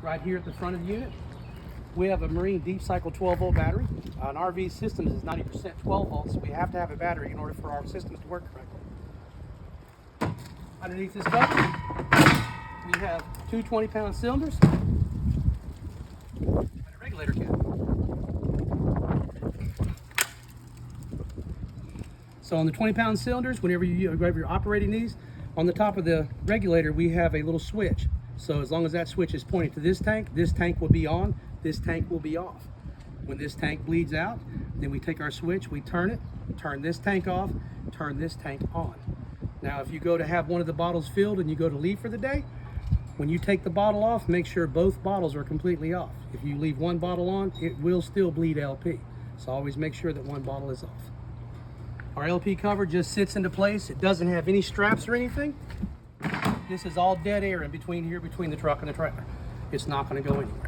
right here at the front of the unit. We have a marine deep cycle 12 volt battery. An RV system is 90% 12 volts, so we have to have a battery in order for our systems to work correctly. Underneath this cover, we have two 20-pound cylinders and a regulator cap. So on the 20-pound cylinders, whenever you're operating these, on the top of the regulator, we have a little switch. So as long as that switch is pointing to this tank will be on, this tank will be off. When this tank bleeds out, then we take our switch, we turn it, turn this tank off, turn this tank on. Now, if you go to have one of the bottles filled and you go to leave for the day, when you take the bottle off, make sure both bottles are completely off. If you leave one bottle on, it will still bleed LP. So always make sure that one bottle is off. Our LP cover just sits into place. It doesn't have any straps or anything. This is all dead air in between here, between the truck and the trailer. It's not going to go anywhere.